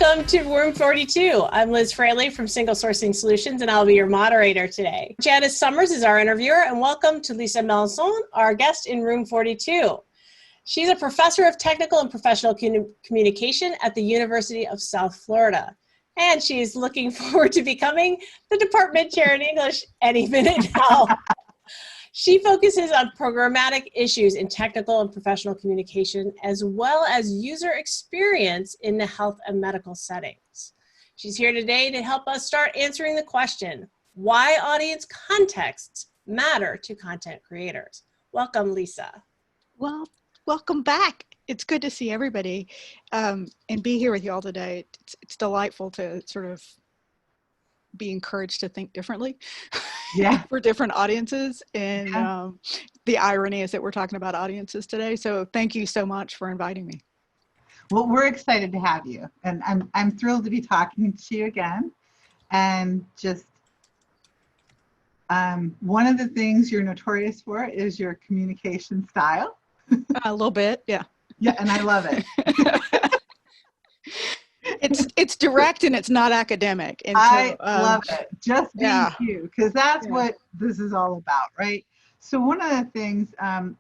Welcome to Room 42. I'm Liz Fraley from Single Sourcing Solutions, and I'll be your moderator today. Janice Summers is our interviewer, and welcome to Lisa Melonçon, our guest in Room 42. She's a professor of technical and professional communication at the University of South Florida, and she's looking forward to becoming the department chair in English any minute now. She focuses on programmatic issues in technical and professional communication, as well as user experience in the health and medical settings. She's here today to help us start answering the question, why audience contexts matter to content creators. Welcome, Lisa. Well, welcome back. It's good to see everybody and be here with you all today. It's delightful to sort of be encouraged to think differently for different audiences. And the irony is that we're talking about audiences today. So thank you so much for inviting me. Well, we're excited to have you. And I'm thrilled to be talking to you again. And just one of the things you're notorious for is your communication style. A little bit, yeah. Yeah, and I love it. It's direct and it's not academic. And I love it. Just being you, because that's what this is all about, right? So one of the things,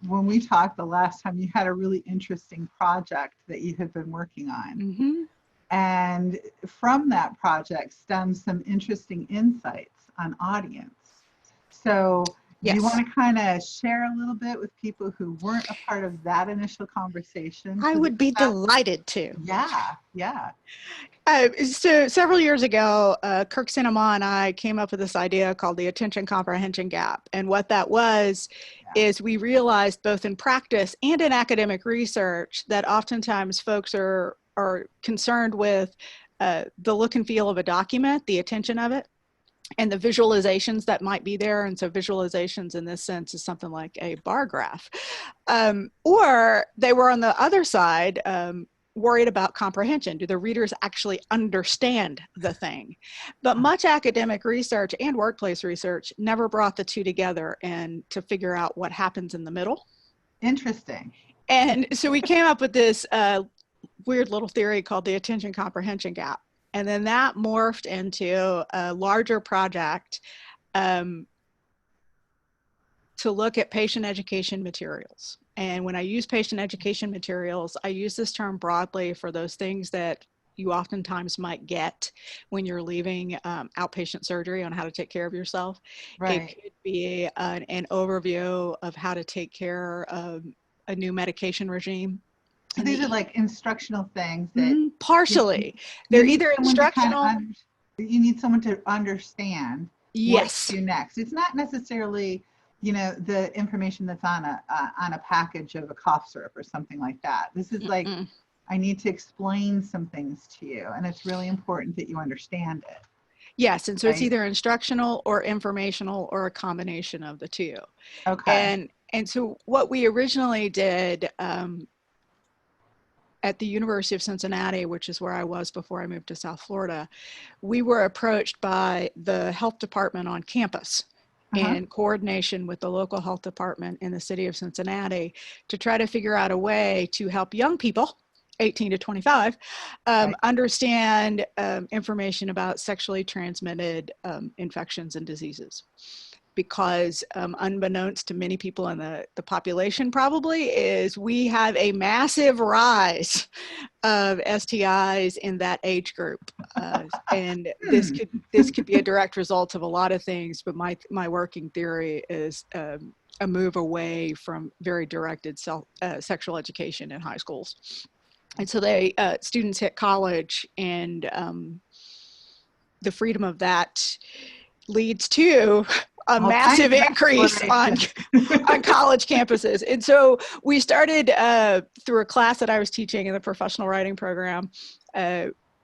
when we talked the last time, you had a really interesting project that you had been working on. Mm-hmm. And from that project stems some interesting insights on audience. So do you want to kind of share a little bit with people who weren't a part of that initial conversation? I would be delighted to. Yeah. So several years ago, Kirk Sinema and I came up with this idea called the Attention Comprehension Gap. And what that was is we realized both in practice and in academic research that oftentimes folks are concerned with the look and feel of a document, the attention of it, and the visualizations that might be there. And so visualizations in this sense is something like a bar graph. Or they were on the other side, worried about comprehension. Do the readers actually understand the thing? But much academic research and workplace research never brought the two together and to figure out what happens in the middle. Interesting. And so we came up with this weird little theory called the Attention Comprehension Gap. And then that morphed into a larger project to look at patient education materials. And when I use patient education materials, I use this term broadly for those things that you oftentimes might get when you're leaving outpatient surgery on how to take care of yourself. Right. It could be an overview of how to take care of a new medication regime. So these are like instructional things that partially they're either instructional. You need someone to understand what to do next. It's not necessarily, the information that's on a package of a cough syrup or something like that. This is like, I need to explain some things to you, and it's really important that you understand it. Yes, and so it's either instructional or informational or a combination of the two. Okay. And so what we originally did at the University of Cincinnati, which is where I was before I moved to South Florida, we were approached by the health department on campus in coordination with the local health department in the city of Cincinnati to try to figure out a way to help young people, 18 to 25, understand information about sexually transmitted infections and diseases. Because unbeknownst to many people in the population probably is we have a massive rise of STIs in that age group. And this could be a direct result of a lot of things, but my working theory is a move away from very directed sexual education in high schools. And so students hit college, and the freedom of that leads to a massive increase on college campuses. And so we started through a class that I was teaching in the professional writing program.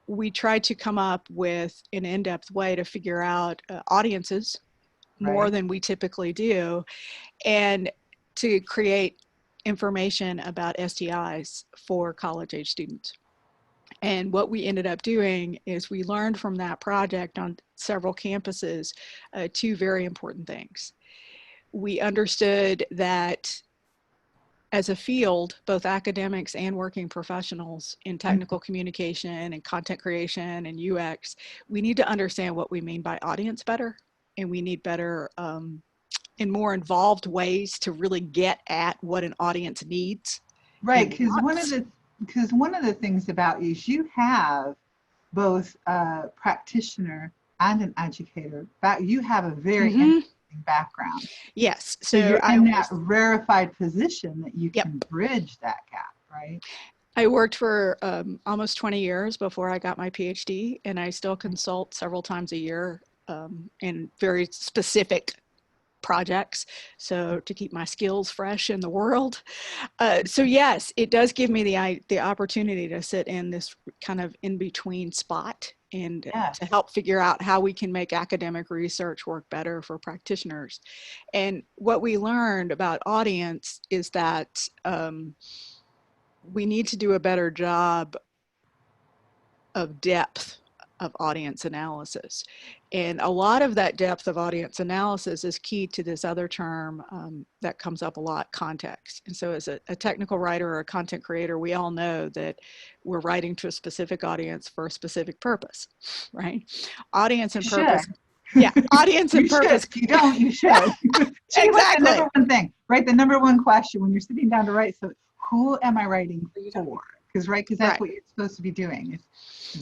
We tried to come up with an in-depth way to figure out audiences more than we typically do, and to create information about STIs for college-age students. And what we ended up doing is we learned from that project on several campuses two very important things. We understood that as a field, both academics and working professionals in technical communication and content creation and UX, we need to understand what we mean by audience better, and we need better and more involved ways to really get at what an audience needs. Right, because one of the things about you is you have both a practitioner and an educator. You have a very interesting background. Yes. So you're in that rarefied position that you can bridge that gap, right? I worked for almost 20 years before I got my PhD, and I still consult several times a year in very specific projects, so to keep my skills fresh in the world. So yes, it does give me the opportunity to sit in this kind of in-between spot and to help figure out how we can make academic research work better for practitioners. And what we learned about audience is that we need to do a better job of depth of audience analysis. And a lot of that depth of audience analysis is key to this other term that comes up a lot, context. And so as a technical writer or a content creator, we all know that we're writing to a specific audience for a specific purpose, right? Audience and purpose. Yeah, audience and purpose. If you don't, you should. Exactly. The number one thing, right? The number one question when you're sitting down to write, so who am I writing for? Because that's what you're supposed to be doing.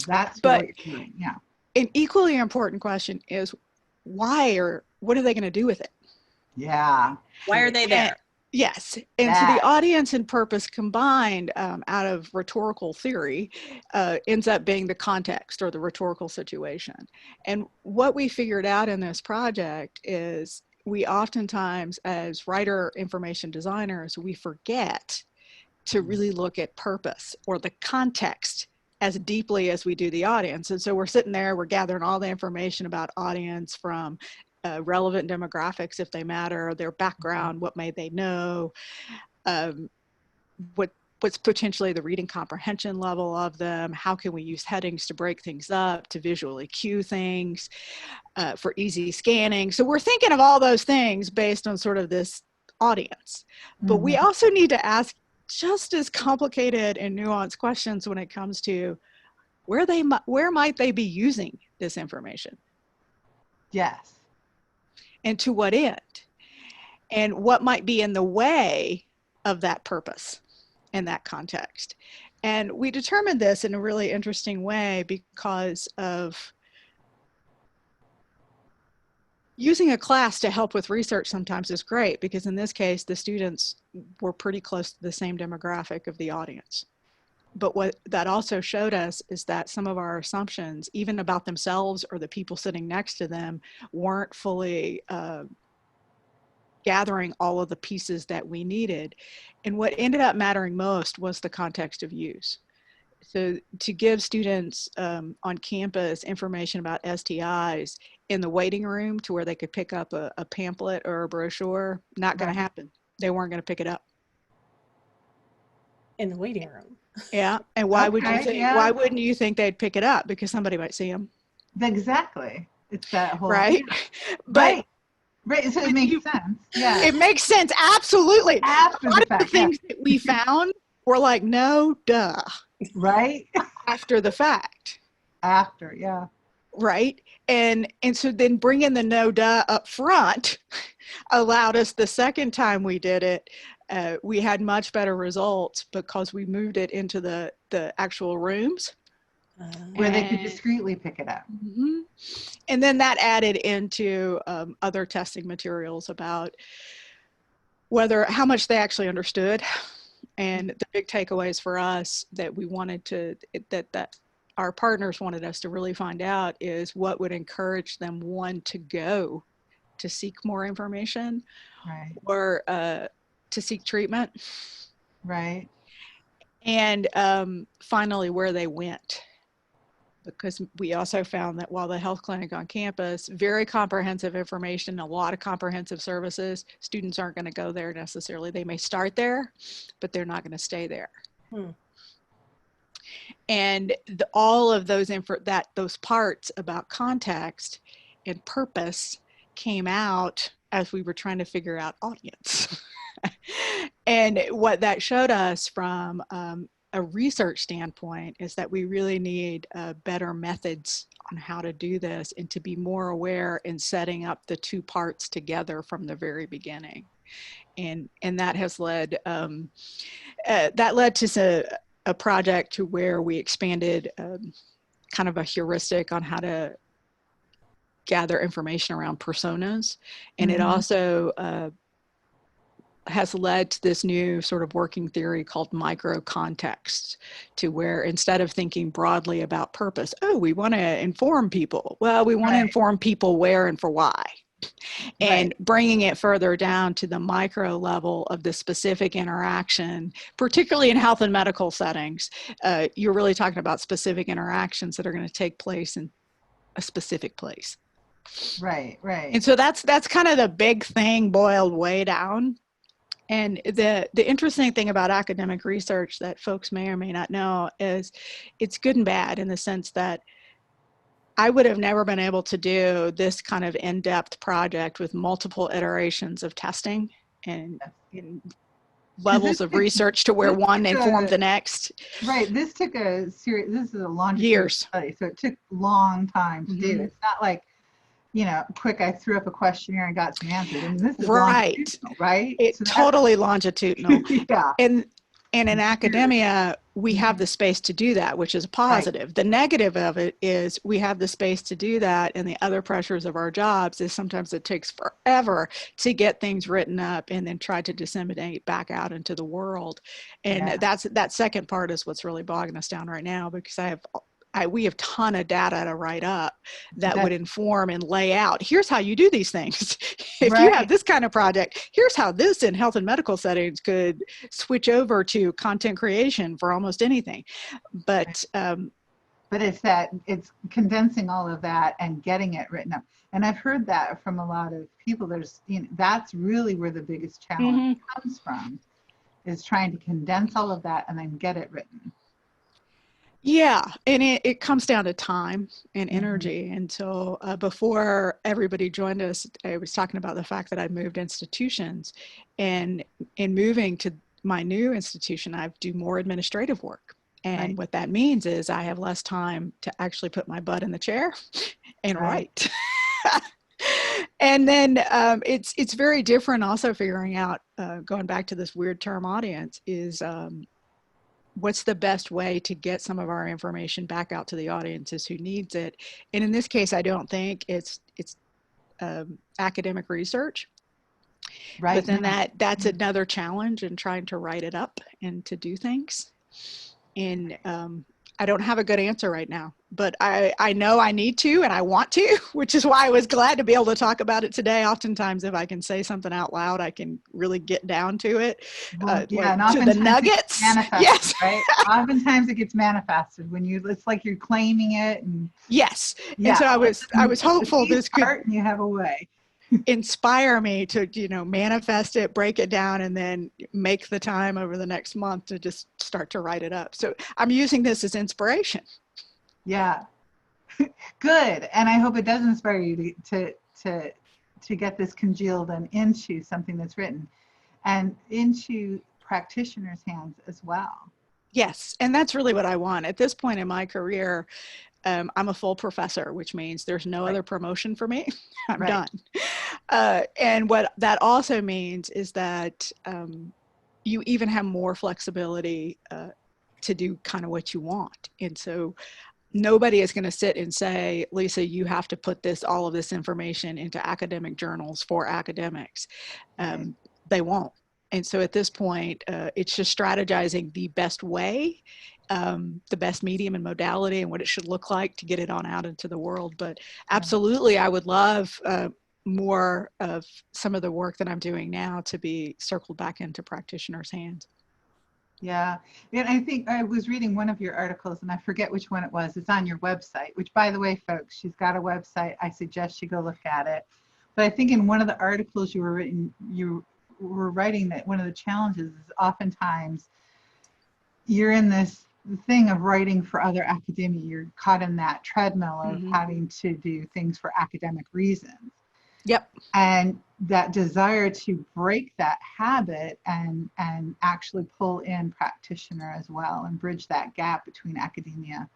That's what you're doing. Yeah. An equally important question is why, or what are they going to do with it? Yeah. Why are they there? Yes. And so the audience and purpose combined out of rhetorical theory ends up being the context or the rhetorical situation. And what we figured out in this project is we oftentimes, as writer information designers, we forget to really look at purpose or the context as deeply as we do the audience. And so we're sitting there, we're gathering all the information about audience from relevant demographics, if they matter, their background, what may they know, what's potentially the reading comprehension level of them, how can we use headings to break things up, to visually cue things, for easy scanning. So we're thinking of all those things based on sort of this audience. But we also need to ask just as complicated and nuanced questions when it comes to where might they be using this information? Yes. And to what end? And what might be in the way of that purpose in that context? And we determined this in a really interesting way because of using a class to help with research sometimes is great, because in this case, the students were pretty close to the same demographic of the audience. But what that also showed us is that some of our assumptions, even about themselves or the people sitting next to them, weren't fully gathering all of the pieces that we needed. And what ended up mattering most was the context of use. So to give students on campus information about STIs in the waiting room to where they could pick up a pamphlet or a brochure, not going to happen. They weren't going to pick it up. In the waiting room. Yeah. And why would you think, why wouldn't you think they'd pick it up? Because somebody might see them. Exactly. It's that whole. Right. But right. So it makes sense. Yeah. It makes sense. Absolutely. After the fact. The things that we found were like, no, duh. Right. After the fact. After, yeah. Right. And so then bringing the no duh up front allowed us, the second time we did it, we had much better results because we moved it into the actual rooms. Where they could discreetly pick it up. Mm-hmm. And then that added into other testing materials about how much they actually understood. And the big takeaways for us that we wanted that our partners wanted us to really find out is what would encourage them, one, to go to seek more information, right, or to seek treatment, right, and finally where they went. Because we also found that while the health clinic on campus, very comprehensive information, a lot of comprehensive services, students aren't going to go there necessarily. They may start there, but they're not going to stay there. And all of those those parts about context and purpose came out as we were trying to figure out audience. And what that showed us from a research standpoint is that we really need better methods on how to do this and to be more aware in setting up the two parts together from the very beginning. And that has led, that led to a project to where we expanded kind of a heuristic on how to gather information around personas. And it also has led to this new sort of working theory called micro context, to where instead of thinking broadly about purpose, oh, we want to inform people. Well, we want to inform people where and for why. And bringing it further down to the micro level of the specific interaction, particularly in health and medical settings, you're really talking about specific interactions that are going to take place in a specific place. Right. And so that's kind of the big thing boiled way down. And the interesting thing about academic research that folks may or may not know is it's good and bad, in the sense that I would have never been able to do this kind of in-depth project with multiple iterations of testing and levels of research to where one informed the next. Right. This took this is a longitudinal study, so it took a long time to do. It's not like, you know, quick, I threw up a questionnaire and got some answers. I mean, this is longitudinal, right? It's totally longitudinal. Yeah. And in academia, we have the space to do that, which is a positive. The negative of it is we have the space to do that, and the other pressures of our jobs is sometimes it takes forever to get things written up and then try to disseminate back out into the world. And that second part is what's really bogging us down right now, because we have a ton of data to write up that would inform and lay out, here's how you do these things. If you have this kind of project, here's how this in health and medical settings could switch over to content creation for almost anything. But it's condensing all of that and getting it written up. And I've heard that from a lot of people. That's really where the biggest challenge comes from, is trying to condense all of that and then get it written. Yeah, and it comes down to time and energy. And so before everybody joined us, I was talking about the fact that I moved institutions, and in moving to my new institution, I do more administrative work. And what that means is I have less time to actually put my butt in the chair and write. And then it's very different also figuring out, going back to this weird term audience, is what's the best way to get some of our information back out to the audiences who needs it. And in this case, I don't think it's academic research. But then that's another challenge in trying to write it up and to do things. And I don't have a good answer right now, but I know I need to, and I want to, which is why I was glad to be able to talk about it today. Oftentimes, if I can say something out loud, I can really get down to it, and to the nuggets. Yes, right. Oftentimes it gets manifested when it's like you're claiming it. And and so I was hopeful this could. And you have a way. Inspire me to, manifest it, break it down, and then make the time over the next month to just start to write it up. So I'm using this as inspiration. Yeah, good. And I hope it does inspire you to get this congealed and into something that's written and into practitioners' hands as well. Yes, and that's really what I want. At this point in my career, I'm a full professor, which means there's no other promotion for me. I'm done. And what that also means is that you even have more flexibility to do kind of what you want. And so nobody is going to sit and say, Lisa, you have to put all of this information into academic journals for academics. They won't. And so at this point, it's just strategizing the best way, the best medium and modality, and what it should look like to get it on out into the world. But absolutely, I would love more of some of the work that I'm doing now to be circled back into practitioners' hands. Yeah, and I think I was reading one of your articles, and I forget which one it was. It's on your website, which, by the way, folks, she's got a website. I suggest you go look at it. But I think in one of the articles you were writing that one of the challenges is oftentimes you're in this thing of writing for other academia. You're caught in that treadmill of having to do things for academic reasons. Yep. And that desire to break that habit and actually pull in practitioner as well and bridge that gap between academia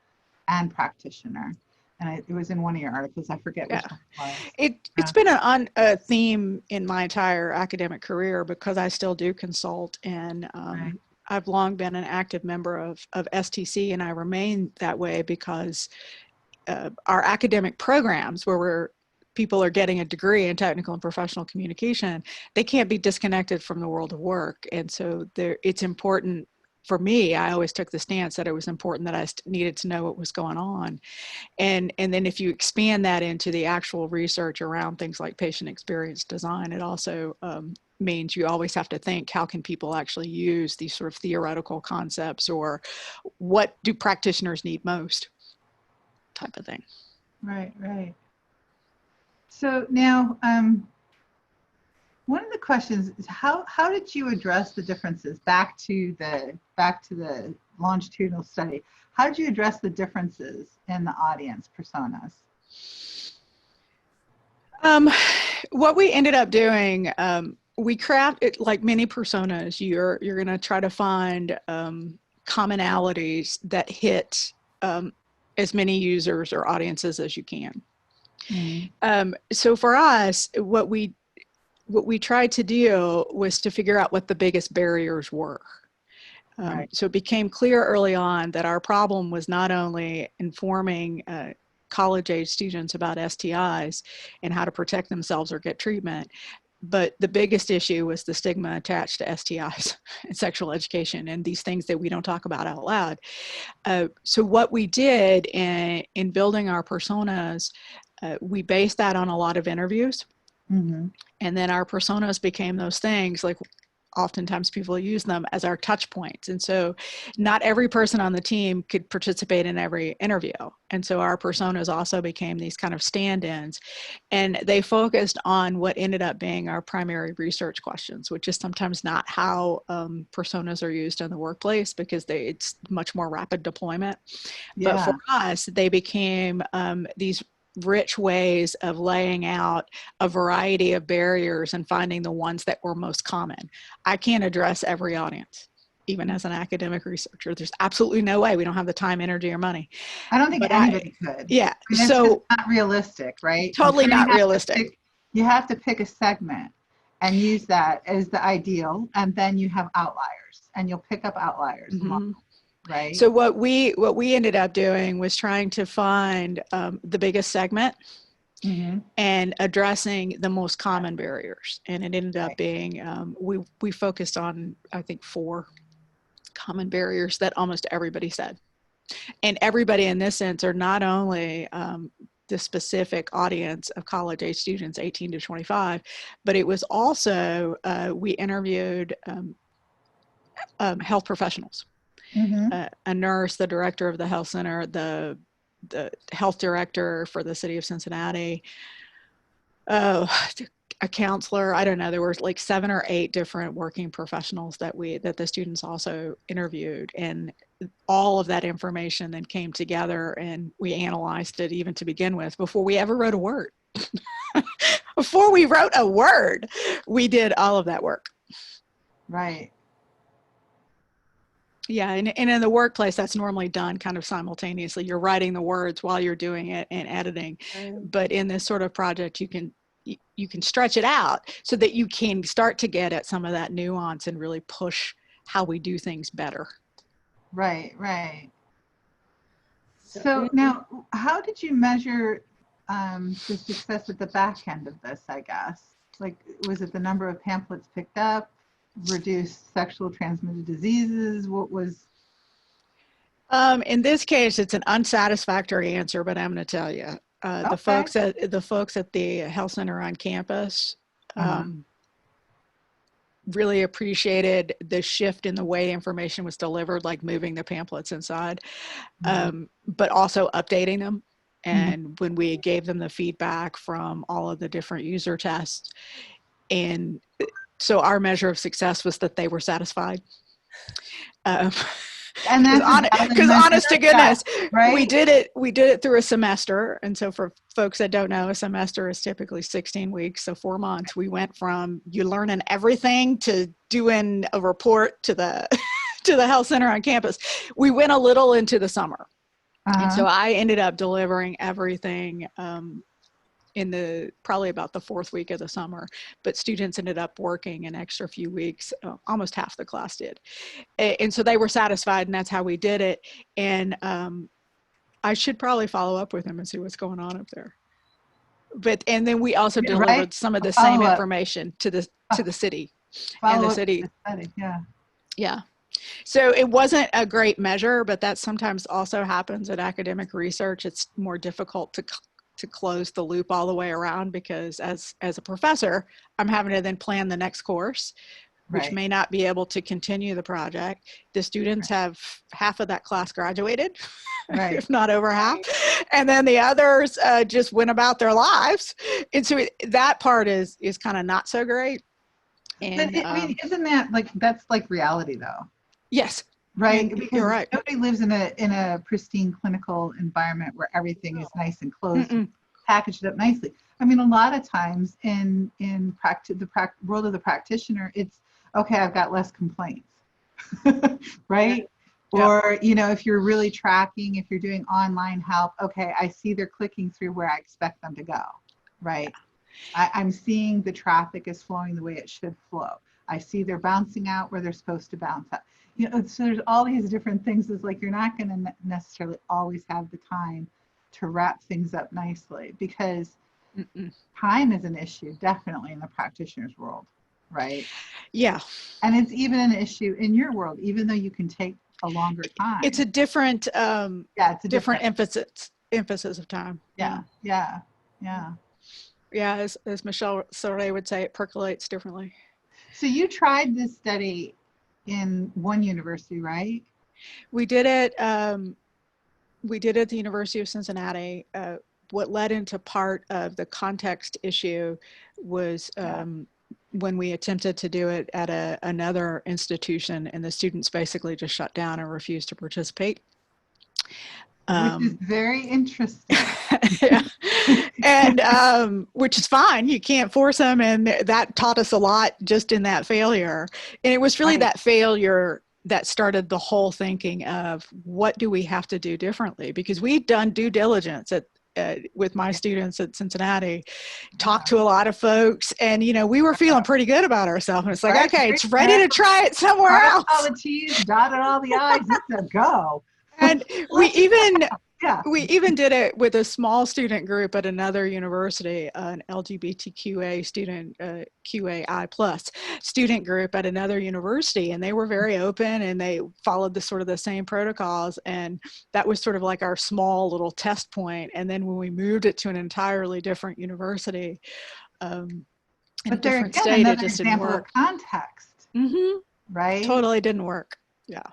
and practitioner. And it was in one of your articles. I forget which one it was. It's been a theme in my entire academic career because I still do consult, and Right. I've long been an active member of STC, and I remain that way because our academic programs where people are getting a degree in technical and professional communication, they can't be disconnected from the world of work. And so it's important for me. I always took the stance that it was important that I needed to know what was going on. And then if you expand that into the actual research around things like patient experience design, it also means you always have to think, how can people actually use these sort of theoretical concepts, or what do practitioners need most, type of thing. Right, right. So now, one of the questions is how did you address the differences back to the longitudinal study? How did you address the differences in the audience personas? What we ended up doing, we crafted, like many personas, you're going to try to find commonalities that hit as many users or audiences as you can. Mm-hmm. So for us, what we tried to do was to figure out what the biggest barriers were. Right. So it became clear early on that our problem was not only informing college-age students about STIs and how to protect themselves or get treatment, but the biggest issue was the stigma attached to STIs and sexual education and these things that we don't talk about out loud. So what we did in building our personas, we based that on a lot of interviews. Mm-hmm. And then our personas became those things, like oftentimes people use them as our touch points. And so not every person on the team could participate in every interview. And so our personas also became these kind of stand-ins, and they focused on what ended up being our primary research questions, which is sometimes not how personas are used in the workplace because it's much more rapid deployment. Yeah. But for us, they became these rich ways of laying out a variety of barriers and finding the ones that were most common. I can't address every audience, even as an academic researcher. There's absolutely no way. We don't have the time, energy, or money. I don't think anybody could. Yeah. I mean, so it's not realistic, right? Totally not realistic. You have to pick a segment and use that as the ideal, and then you have outliers, and you'll pick up outliers. Mm-hmm. Right. So what we ended up doing was trying to find the biggest segment, mm-hmm. and addressing the most common barriers. And it ended up being, we focused on, I think, 4 common barriers that almost everybody said. And everybody in this sense are not only the specific audience of college-age students, 18 to 25, but it was also, we interviewed health professionals. Mm-hmm. A nurse, the director of the health center, the health director for the city of Cincinnati, a counselor. I don't know. There were like 7 or 8 different working professionals that the students also interviewed, and all of that information then came together, and we analyzed it even to begin with before we ever wrote a word. Before we wrote a word, we did all of that work. Right. Yeah, and in the workplace, that's normally done kind of simultaneously. You're writing the words while you're doing it and editing. But in this sort of project, you can stretch it out so that you can start to get at some of that nuance and really push how we do things better. Right, right. So now, how did you measure the success at the back end of this, I guess? Like, was it the number of pamphlets picked up? Reduce sexual transmitted diseases? What was? In this case, it's an unsatisfactory answer, but I'm going to tell you. Okay. The folks at the health center on campus really appreciated the shift in the way information was delivered, like moving the pamphlets inside, but also updating them. And when we gave them the feedback from all of the different user tests, and so our measure of success was that they were satisfied. And that's because honest to goodness, right? we did it through a semester. And so for folks that don't know, a semester is typically 16 weeks. So 4 months, we went from you learning everything to doing a report to the to the health center on campus. We went a little into the summer. And so I ended up delivering everything in probably about the 4th week of the summer, but students ended up working an extra few weeks. Almost half the class did. And so they were satisfied, and that's how we did it. And I should probably follow up with them and see what's going on up there. And then we also delivered some of the same information to the city. And the city. Yeah. So it wasn't a great measure, but that sometimes also happens in academic research. It's more difficult to close the loop all the way around, because as a professor, I'm having to then plan the next course, which may not be able to continue the project. The students have half of that class graduated, if not over half. And then the others just went about their lives. And so that part is kind of not so great. And, but I mean, isn't that that's like reality though? Yes. Right. Because you're right. Nobody lives in a pristine clinical environment where everything is nice and closed, and packaged up nicely. I mean, a lot of times in world of the practitioner, it's okay, I've got less complaints, right? Yeah. Or, if you're really tracking, if you're doing online help, okay, I see they're clicking through where I expect them to go, right? I'm seeing the traffic is flowing the way it should flow. I see they're bouncing out where they're supposed to bounce out. So there's all these different things. It's like you're not going to necessarily always have the time to wrap things up nicely, because time is an issue, definitely in the practitioner's world, right? Yeah. And it's even an issue in your world, even though you can take a longer time. It's a different, it's a different emphasis of time. Yeah, as Michelle Sorey would say, it percolates differently. So you tried this study in one university, right? We did it at the University of Cincinnati. What led into part of the context issue was when we attempted to do it at another institution, and the students basically just shut down and refused to participate. Which is very interesting. Yeah. And which is fine. You can't force them. And that taught us a lot just in that failure. And it was really that failure that started the whole thinking of what do we have to do differently? Because we've done due diligence with my students at Cincinnati, talked to a lot of folks, and we were feeling pretty good about ourselves. And it's like, okay, it's ready to try it somewhere else. All the T's, dotted all the I's, it's a go. And we even did it with a small student group at another university, an LGBTQA student, QAI plus student group at another university, and they were very open, and they followed the same protocols, and that was sort of like our small little test point. And then when we moved it to an entirely different university, in a different state, it just didn't work. Context, right? Totally didn't work. Yeah.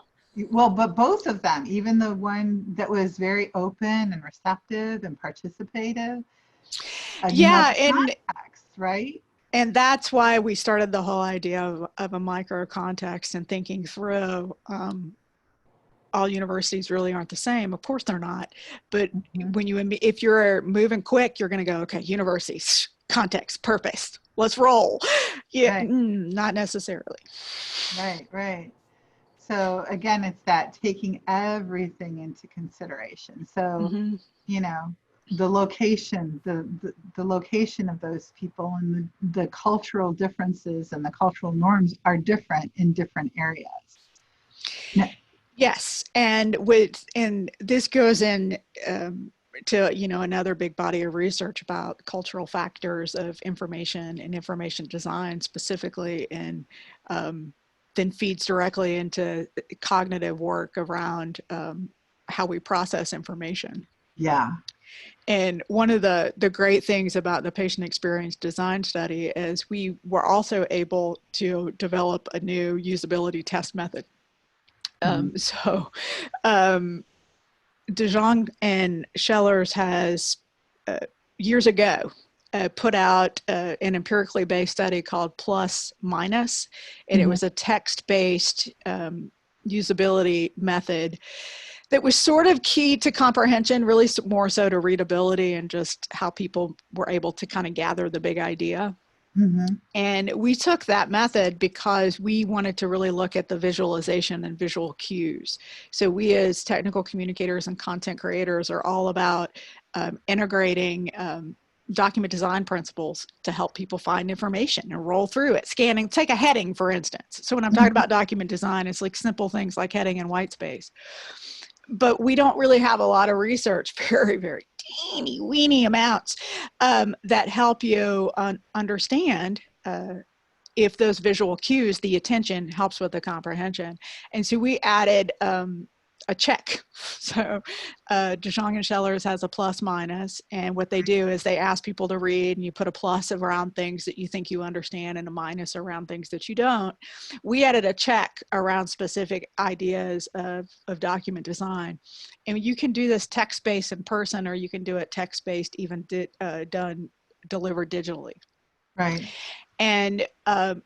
Well, but both of them, even the one that was very open and receptive and participative. Context, right? And that's why we started the whole idea of a micro context and thinking through all universities really aren't the same. Of course they're not. But if you're moving quick, you're going to go, okay, universities, context, purpose, let's roll. Yeah, not necessarily. Right. So again, it's that taking everything into consideration. So, the location, the location of those people, and the cultural differences and the cultural norms are different in different areas. Yes, and this goes in to another big body of research about cultural factors of information and information design specifically, and then feeds directly into cognitive work around how we process information. Yeah. And one of the great things about the patient experience design study is we were also able to develop a new usability test method. So DeJong and Schellers has years ago put out an empirically based study called Plus Minus, and it was a text-based usability method that was sort of key to comprehension, really more so to readability and just how people were able to kind of gather the big idea. Mm-hmm. And we took that method because we wanted to really look at the visualization and visual cues. So we as technical communicators and content creators are all about integrating document design principles to help people find information and roll through it. Scanning, take a heading, for instance. So when I'm talking about document design, it's like simple things like heading and white space. But we don't really have a lot of research, very, very teeny weeny amounts that help you understand if those visual cues, the attention, helps with the comprehension. And so we added a check. So DeJong and Schellers has a plus minus, and what they do is they ask people to read, and you put a plus around things that you think you understand and a minus around things that you don't. We added a check around specific ideas of document design. And you can do this text-based in person, or you can do it text-based even delivered digitally. Right. And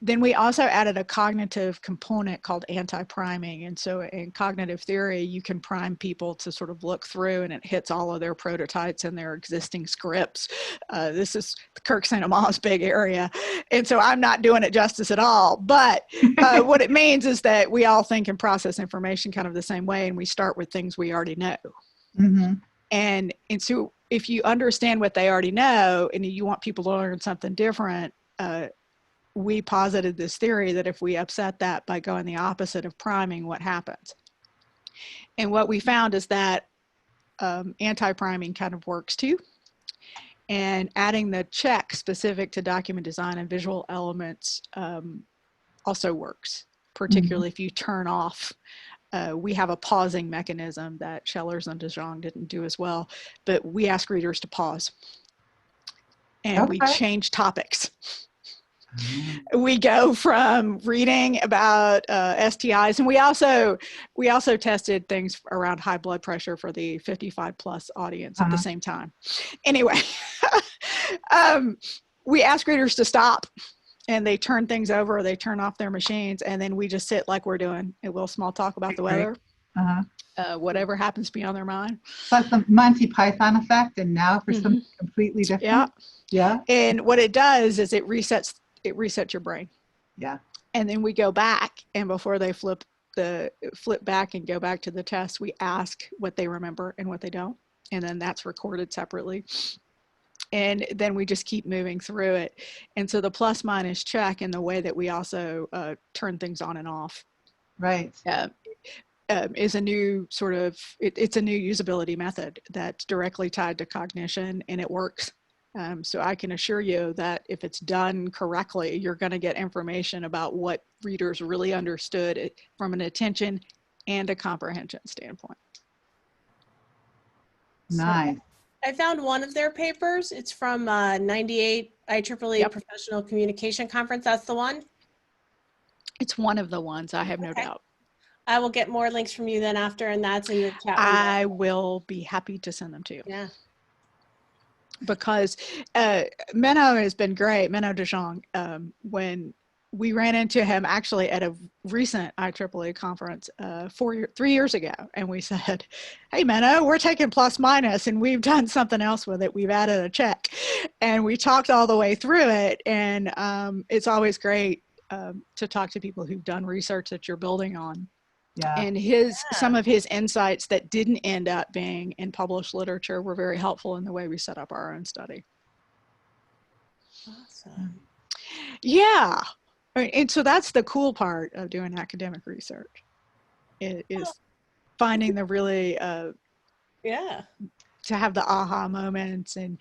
then we also added a cognitive component called anti-priming. And so in cognitive theory, you can prime people to sort of look through, and it hits all of their prototypes and their existing scripts. This is Kirk St. Amand's big area. And so I'm not doing it justice at all. But what it means is that we all think and process information kind of the same way, and we start with things we already know. Mm-hmm. And so if you understand what they already know and you want people to learn something different, we posited this theory that if we upset that by going the opposite of priming, what happens? And what we found is that anti-priming kind of works too. And adding the check specific to document design and visual elements also works, particularly if you turn off. We have a pausing mechanism that Schellers and DeJong didn't do as well, but we ask readers to pause. And we change topics. We go from reading about STIs, and we also tested things around high blood pressure for the 55 plus audience at the same time. Anyway, we ask readers to stop, and they turn things over, or they turn off their machines, and then we just sit like we're doing a little small talk about the weather, whatever happens to be on their mind. That's the Monty Python effect, and now for something completely different. Yeah. Yeah. And what it does is it resets your brain. Yeah. And then we go back, and before they flip back and go back to the test, we ask what they remember and what they don't. And then that's recorded separately. And then we just keep moving through it. And so the plus minus check, and the way that we also turn things on and off. Right. Is a new sort of, it's a new usability method that's directly tied to cognition, and it works. So I can assure you that if it's done correctly, you're going to get information about what readers really understood from an attention and a comprehension standpoint. Nice. So I found one of their papers. It's from 98 IEEE Professional Communication Conference. That's the one? It's one of the ones, I have no doubt. I will get more links from you then after, and that's in your chat window. I will be happy to send them to you. Yeah. Because Menno has been great, Menno DeJong, when we ran into him actually at a recent IEEE conference 3 years ago, and we said, hey Menno, we're taking plus minus, and we've done something else with it. We've added a check, and we talked all the way through it. And it's always great to talk to people who've done research that you're building on. Yeah. And some of his insights that didn't end up being in published literature were very helpful in the way we set up our own study. Awesome. Yeah. And so that's the cool part of doing academic research, is finding the really, to have the aha moments, and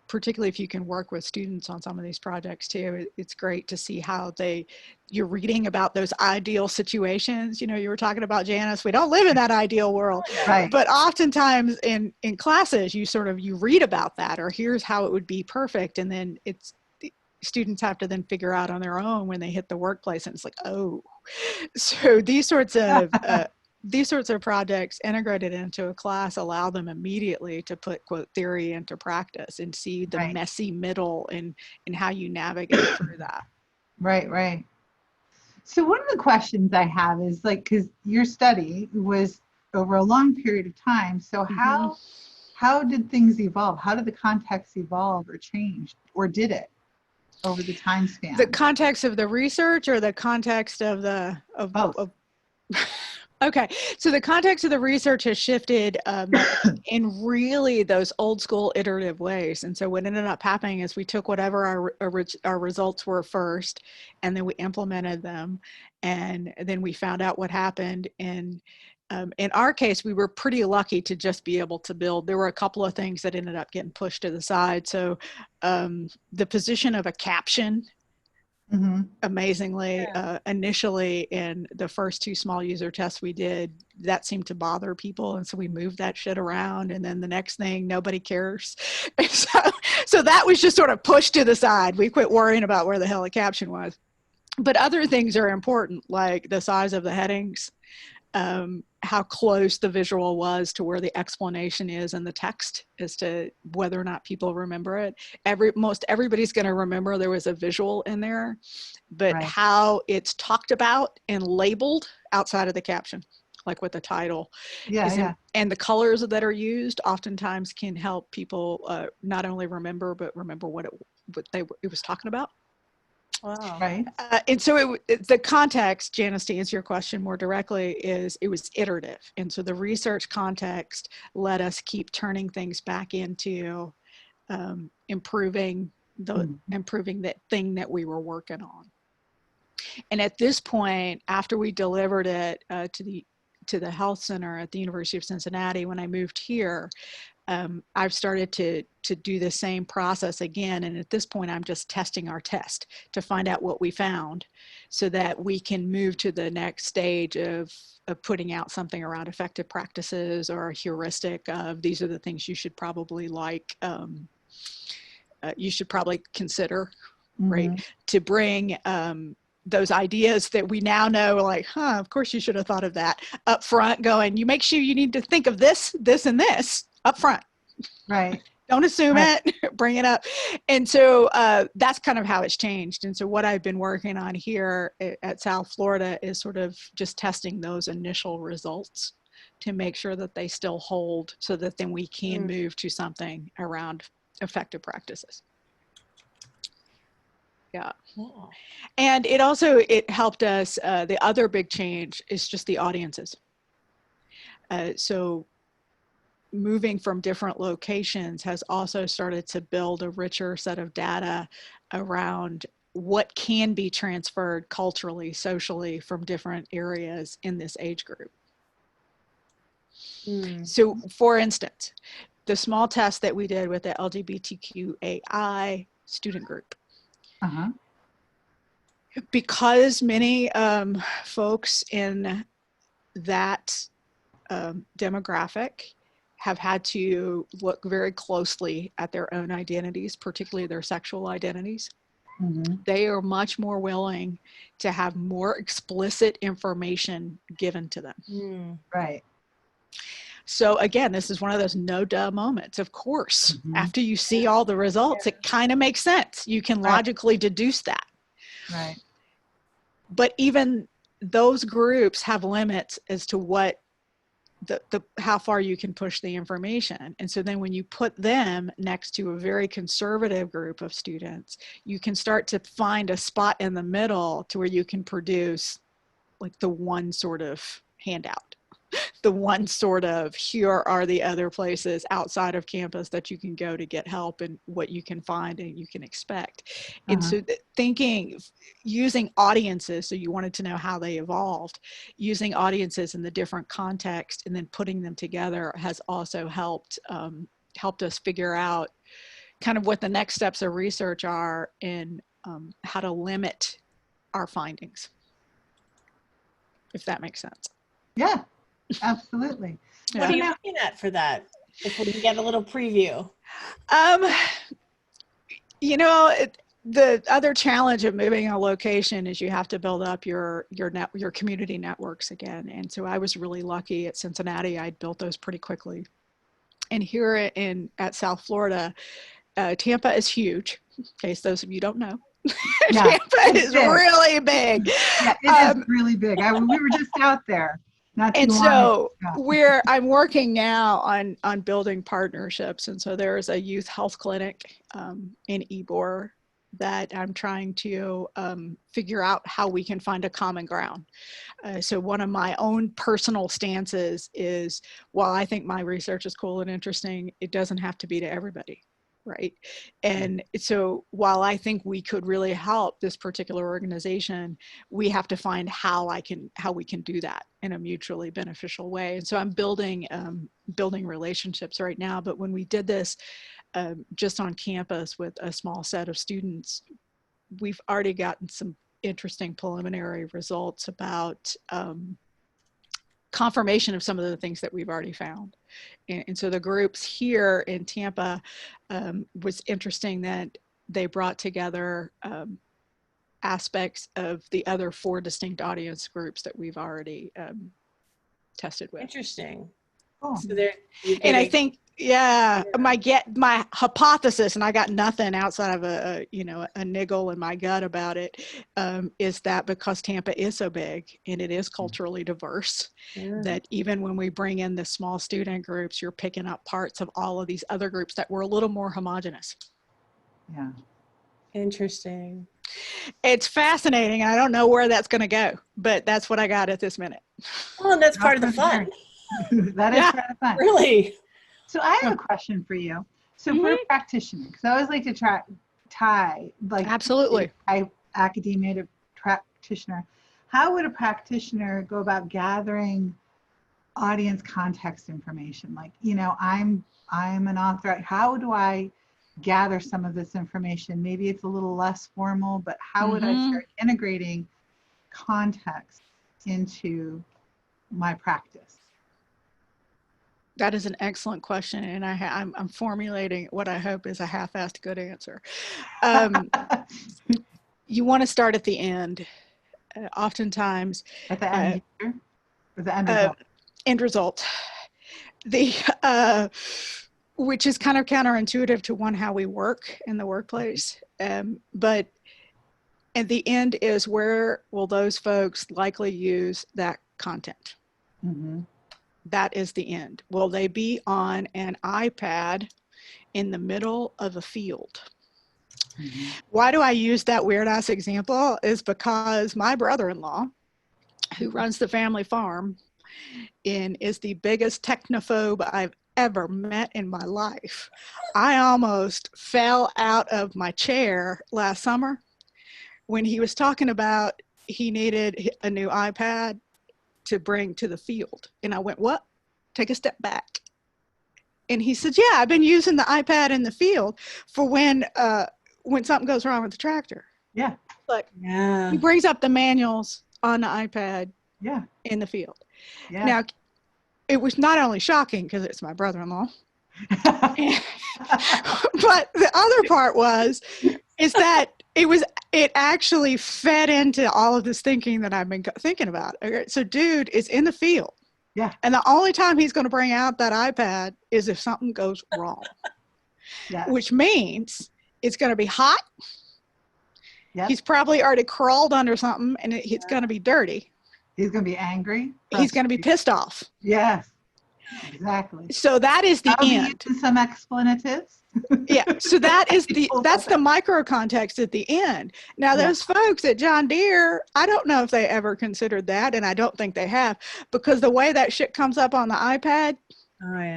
particularly if you can work with students on some of these projects too, it's great to see how you're reading about those ideal situations. You know, you were talking about, Janice, we don't live in that ideal world, Right. But oftentimes in classes, you read about that, or here's how it would be perfect. And then students have to then figure out on their own when they hit the workplace, and it's like, oh, so these sorts of projects integrated into a class allow them immediately to put, quote, theory into practice and see the messy middle and how you navigate through that. Right, right. So one of the questions I have is like, because your study was over a long period of time. So how did things evolve? How did the context evolve or change, or did it over the time span? The context of the research or the context of the Both. Okay, so the context of the research has shifted in really those old school iterative ways. And so what ended up happening is we took whatever our results were first, and then we implemented them, and then we found out what happened. And in our case, we were pretty lucky to just be able to build. There were a couple of things that ended up getting pushed to the side. So the position of a caption, amazingly, initially in the first 2 small user tests we did, that seemed to bother people. And so we moved that shit around. And then the next thing, nobody cares. So that was just sort of pushed to the side. We quit worrying about where the hell the caption was. But other things are important, like the size of the headings, how close the visual was to where the explanation is in the text as to whether or not people remember it. Most everybody's going to remember there was a visual in there, but how it's talked about and labeled outside of the caption, like with the title, and the colors that are used oftentimes can help people not only remember, but remember what it was talking about. Wow. Right. And so the context, Janice, to answer your question more directly, is it was iterative. And so the research context let us keep turning things back into improving that thing that we were working on. And at this point, after we delivered it to the health center at the University of Cincinnati, when I moved here, I've started to do the same process again. And at this point, I'm just testing our test to find out what we found so that we can move to the next stage of putting out something around effective practices or a heuristic of these are the things you should probably you should probably consider, right? To bring those ideas that we now know, like, of course you should have thought of that up front, going, you make sure you need to think of this, this, and this up front. Right. Don't assume it, bring it up. And so that's kind of how it's changed. And so what I've been working on here at South Florida is sort of just testing those initial results to make sure that they still hold so that then we can move to something around effective practices. Yeah. Cool. And it helped us, the other big change is just the audiences. So moving from different locations has also started to build a richer set of data around what can be transferred culturally, socially from different areas in this age group. So for instance, the small test that we did with the LGBTQAI student group, because many folks in that demographic have had to look very closely at their own identities, particularly their sexual identities. They are much more willing to have more explicit information given to them. Right. So again, this is one of those no duh moments. Of course, after you see all the results, it kind of makes sense. You can logically deduce that. Right. But even those groups have limits as to what how far you can push the information. And so then when you put them next to a very conservative group of students, you can start to find a spot in the middle to where you can produce like the one sort of handout, the one sort of here are the other places outside of campus that you can go to get help and what you can find and you can expect. And so using audiences, so you wanted to know how they evolved, using audiences in the different context and then putting them together has also helped us figure out kind of what the next steps of research are in how to limit our findings, if that makes sense. Yeah. Absolutely. What are you looking at for that? If we can get a little preview. The other challenge of moving a location is you have to build up your community networks again. And so I was really lucky at Cincinnati. I'd built those pretty quickly. And here at South Florida, Tampa is huge, in case those of you don't know. Yeah, Tampa is big. really big. Yeah, it is really big. We were just out there not too And long so ago. I'm working now on building partnerships. And so there's a youth health clinic in Ybor that I'm trying to figure out how we can find a common ground. So one of my own personal stances is, while I think my research is cool and interesting, it doesn't have to be to everybody, right? And so while I think we could really help this particular organization, we have to find how we can do that in a mutually beneficial way. And so I'm building relationships right now. But when we did this just on campus with a small set of students, we've already gotten some interesting preliminary results about confirmation of some of the things that we've already found. And so the groups here in Tampa was interesting that they brought together aspects of the other 4 distinct audience groups that we've already tested with. Interesting. Cool. So there, And I think, my hypothesis, and I got nothing outside of a niggle in my gut about it, is that because Tampa is so big and it is culturally diverse, that even when we bring in the small student groups, you're picking up parts of all of these other groups that were a little more homogenous. Yeah. Interesting. It's fascinating. I don't know where that's going to go, but that's what I got at this minute. Well, and that's part of the fun. That is part of the fun. Really. So I have a question for you. So for a practitioner, because I always like to tie like absolutely academia to practitioner. How would a practitioner go about gathering audience context information? Like, I'm an author. How do I gather some of this information? Maybe it's a little less formal, but how would I start integrating context into my practice? That is an excellent question, and I'm formulating what I hope is a half-assed good answer. You want to start at the end. Oftentimes, At the end or the end result? End result. Which is kind of counterintuitive to how we work in the workplace. But at the end is, where will those folks likely use that content? Mm-hmm. That is the end. Will they be on an iPad in the middle of a field? Mm-hmm. Why do I use that weird ass example? Is because my brother-in-law, who runs the family farm and is the biggest technophobe I've ever met in my life, I almost fell out of my chair last summer when he was talking about he needed a new iPad to bring to the field. And I went, what? Take a step back. And he said, yeah, I've been using the iPad in the field for when something goes wrong with the tractor. Yeah. But he brings up the manuals on the iPad in the field. Yeah. Now, it was not only shocking because it's my brother-in-law, but the other part is that it actually fed into all of this thinking that I've been thinking about. Okay, so dude is in the field. Yeah. And the only time he's going to bring out that iPad is if something goes wrong. Yes. Which means it's going to be hot. Yep. He's probably already crawled under something and it's going to be dirty. He's going to be angry. He's going to be pissed off. Yes. Exactly. So that is the end. Some explanatives. Yeah. So that's the micro context at the end. Now those folks at John Deere, I don't know if they ever considered that, and I don't think they have, because the way that shit comes up on the iPad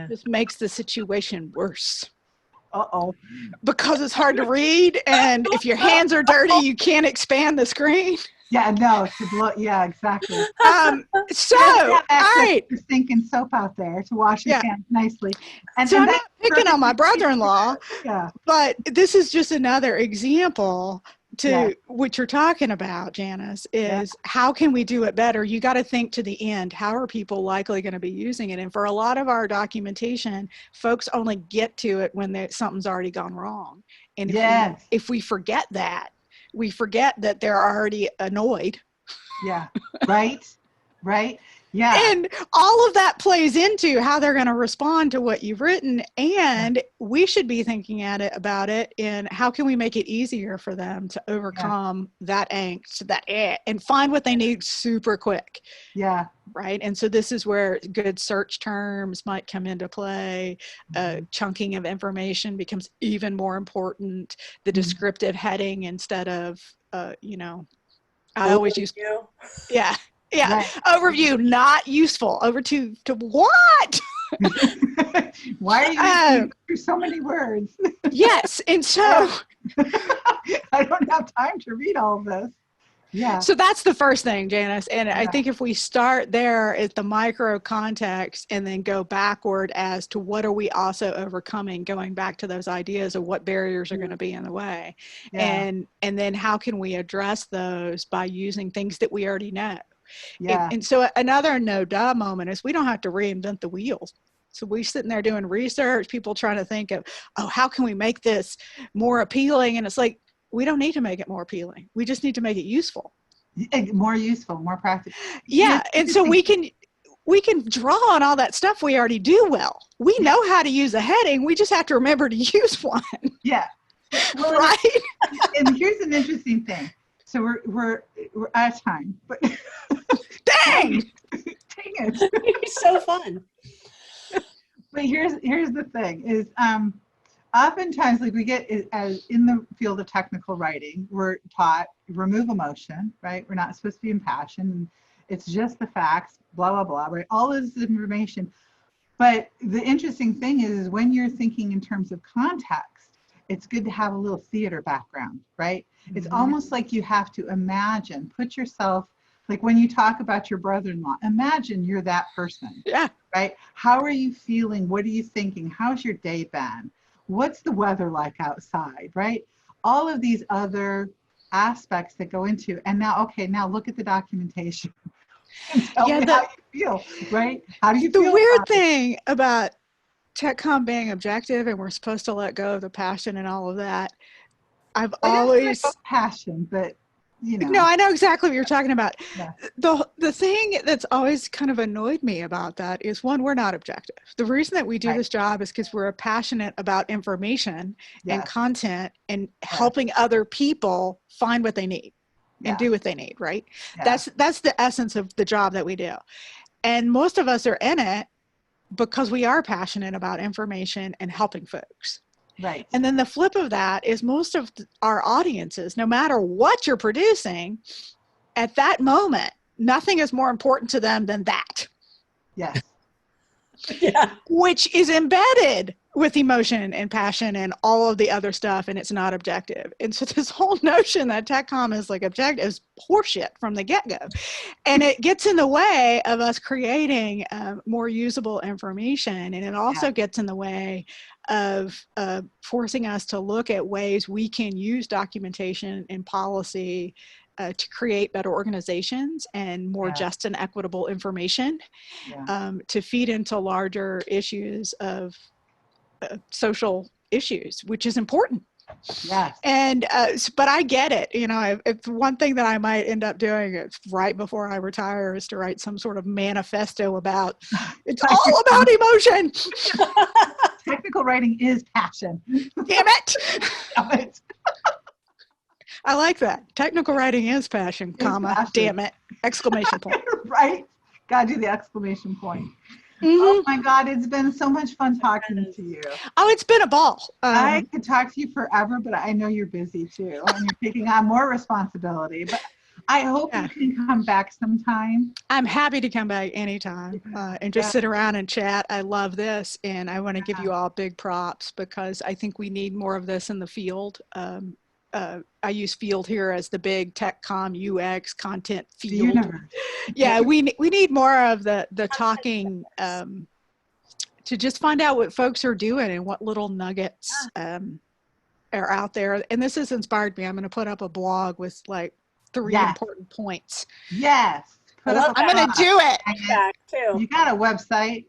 just makes the situation worse. Uh-oh. Because it's hard to read, and if your hands are dirty, you can't expand the screen. Yeah, no, yeah, exactly. So, all right. There's stinking soap out there to wash your hands nicely. And so I'm not picking on my brother-in-law, but this is just another example to what you're talking about, Janice, is how can we do it better? You got to think to the end. How are people likely going to be using it? And for a lot of our documentation, folks only get to it when something's already gone wrong. And if we forget that, we forget that they're already annoyed. Yeah. Right. Yeah. And all of that plays into how they're going to respond to what you've written. And we should be thinking about it in how can we make it easier for them to overcome that angst, and find what they need super quick. Yeah. Right. And so this is where good search terms might come into play. Chunking of information becomes even more important. The descriptive heading instead of, I always use, yeah. Right. Overview, not useful. Over to what? Why are you using through so many words? Yes. And so I don't have time to read all of this. Yeah. So that's the first thing, Janice. And I think if we start there at the micro context and then go backward as to what are we also overcoming, going back to those ideas of what barriers are going to be in the way. And then how can we address those by using things that we already know? Yeah. And so another no-duh moment is we don't have to reinvent the wheel. So we're sitting there doing research, people trying to think of, how can we make this more appealing? And it's like, we don't need to make it more appealing. We just need to make it useful. More useful, more practical. Yeah. And so we can draw on all that stuff we already do well. We know how to use a heading. We just have to remember to use one. Yeah. Well, right. And here's an interesting thing. So we're out of time, but dang it. It's so fun. But here's the thing is, oftentimes, like we get as in the field of technical writing, we're taught remove emotion, right? We're not supposed to be impassioned. It's just the facts, blah, blah, blah, right? All this information. But the interesting thing is when you're thinking in terms of context, it's good to have a little theater background, right? It's almost like you have to imagine, put yourself, like when you talk about your brother-in-law, imagine you're that person, right? How are you feeling? What are you thinking? How's your day been? What's the weather like outside, right? All of these other aspects that go into, and now look at the documentation. And tell me how you feel, right? How do you feel? The weird thing about TechCom being objective and we're supposed to let go of the passion and all of that, I've always passion, but No, I know exactly what you're talking about. Yeah. The thing that's always kind of annoyed me about that is, one, we're not objective. The reason that we do this job is because we're passionate about information and content and helping other people find what they need and do what they need, right? Yeah. That's the essence of the job that we do. And most of us are in it because we are passionate about information and helping folks. Right. And then the flip of that is most of our audiences, no matter what you're producing, at that moment, nothing is more important to them than that. Yes. Yeah. Which is embedded with emotion and passion and all of the other stuff, and it's not objective. And so this whole notion that TechCom is like objective is horseshit from the get-go. And it gets in the way of us creating more usable information, and it also gets in the way of forcing us to look at ways we can use documentation and policy to create better organizations and more just and equitable information to feed into larger issues of social issues, which is important. Yes. And, but I get it. It's one thing that I might end up doing right before I retire is to write some sort of manifesto about, it's all about emotion. Technical writing is passion. Damn it. Damn it. I like that. Technical writing is passion, passion. Damn it, exclamation point. Right? Gotta do the exclamation point. Mm-hmm. Oh my God, it's been so much fun talking to you. Oh, it's been a ball. I could talk to you forever, but I know you're busy too, and you're taking on more responsibility. But I hope you can come back sometime. I'm happy to come back anytime and just sit around and chat. I love this, and I want to give you all big props because I think we need more of this in the field. I use field here as the big TechCom UX content field. Yeah, we need more of the talking to just find out what folks are doing and what little nuggets are out there. And this has inspired me. I'm going to put up a blog with like 3 important points. Yes. I'm going to do it. Too. You got a website.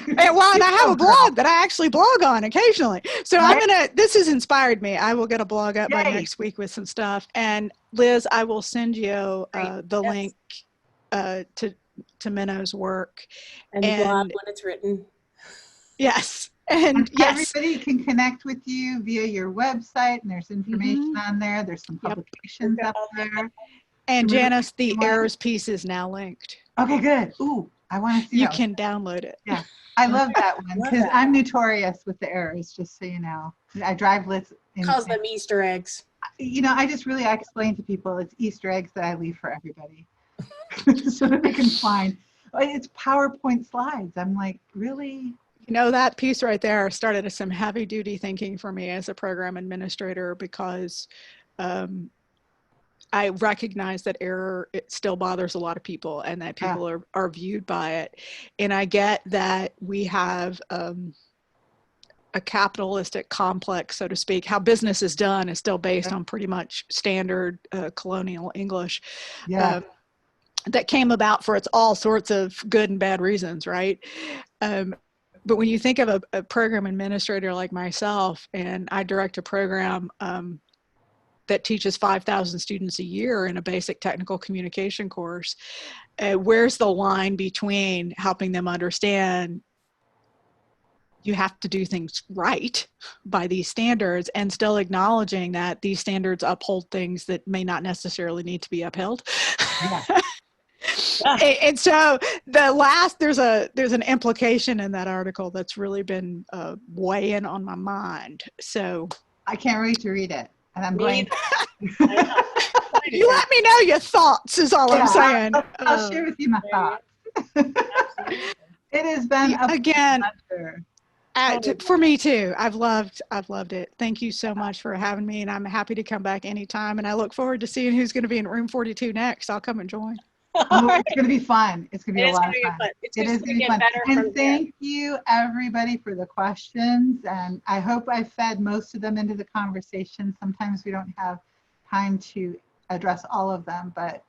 And I have a blog that I actually blog on occasionally. So this has inspired me. I will get a blog up by next week with some stuff. And Liz, I will send you the link Menno's work. And the blog when it's written. Yes. And yes. Everybody can connect with you via your website, and there's information on there. There's some publications up there. And Janice, the errors piece is now linked. Okay, good. Ooh, I want to see You that can download it. Yeah, I love that one because I'm notorious with the errors, just so you know. I drive lists. Calls them Easter eggs. You know, I explain to people it's Easter eggs that I leave for everybody so that they can find. It's PowerPoint slides. I'm like, really? You know, that piece right there started some heavy duty thinking for me as a program administrator, because I recognize that error, it still bothers a lot of people, and that people are viewed by it. And I get that we have a capitalistic complex, so to speak. How business is done is still based on pretty much standard colonial English. That came about for its all sorts of good and bad reasons, right? But when you think of a program administrator like myself, and I direct a program that teaches 5,000 students a year in a basic technical communication course, where's the line between helping them understand you have to do things right by these standards, and still acknowledging that these standards uphold things that may not necessarily need to be upheld? And so there's an implication in that article that's really been weighing on my mind. So I can't wait to read it, and I'm going. You let me know your thoughts is all I'm saying. I'll share with you my thoughts. It has been a pleasure. For me too. I've loved it. Thank you so much for having me, and I'm happy to come back anytime. And I look forward to seeing who's going to be in room 42 next. I'll come and join. It's going to be fun. It's going to be a lot of fun. It is going to be fun. And thank you everybody for the questions. And I hope I fed most of them into the conversation. Sometimes we don't have time to address all of them, but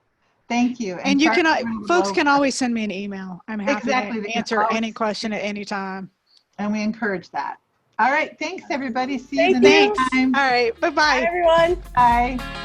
thank you. And you can, folks can always send me an email. I'm happy to answer any question at any time. And we encourage that. All right. Thanks everybody. See you the next time. All right. Bye-bye. Bye everyone. Bye.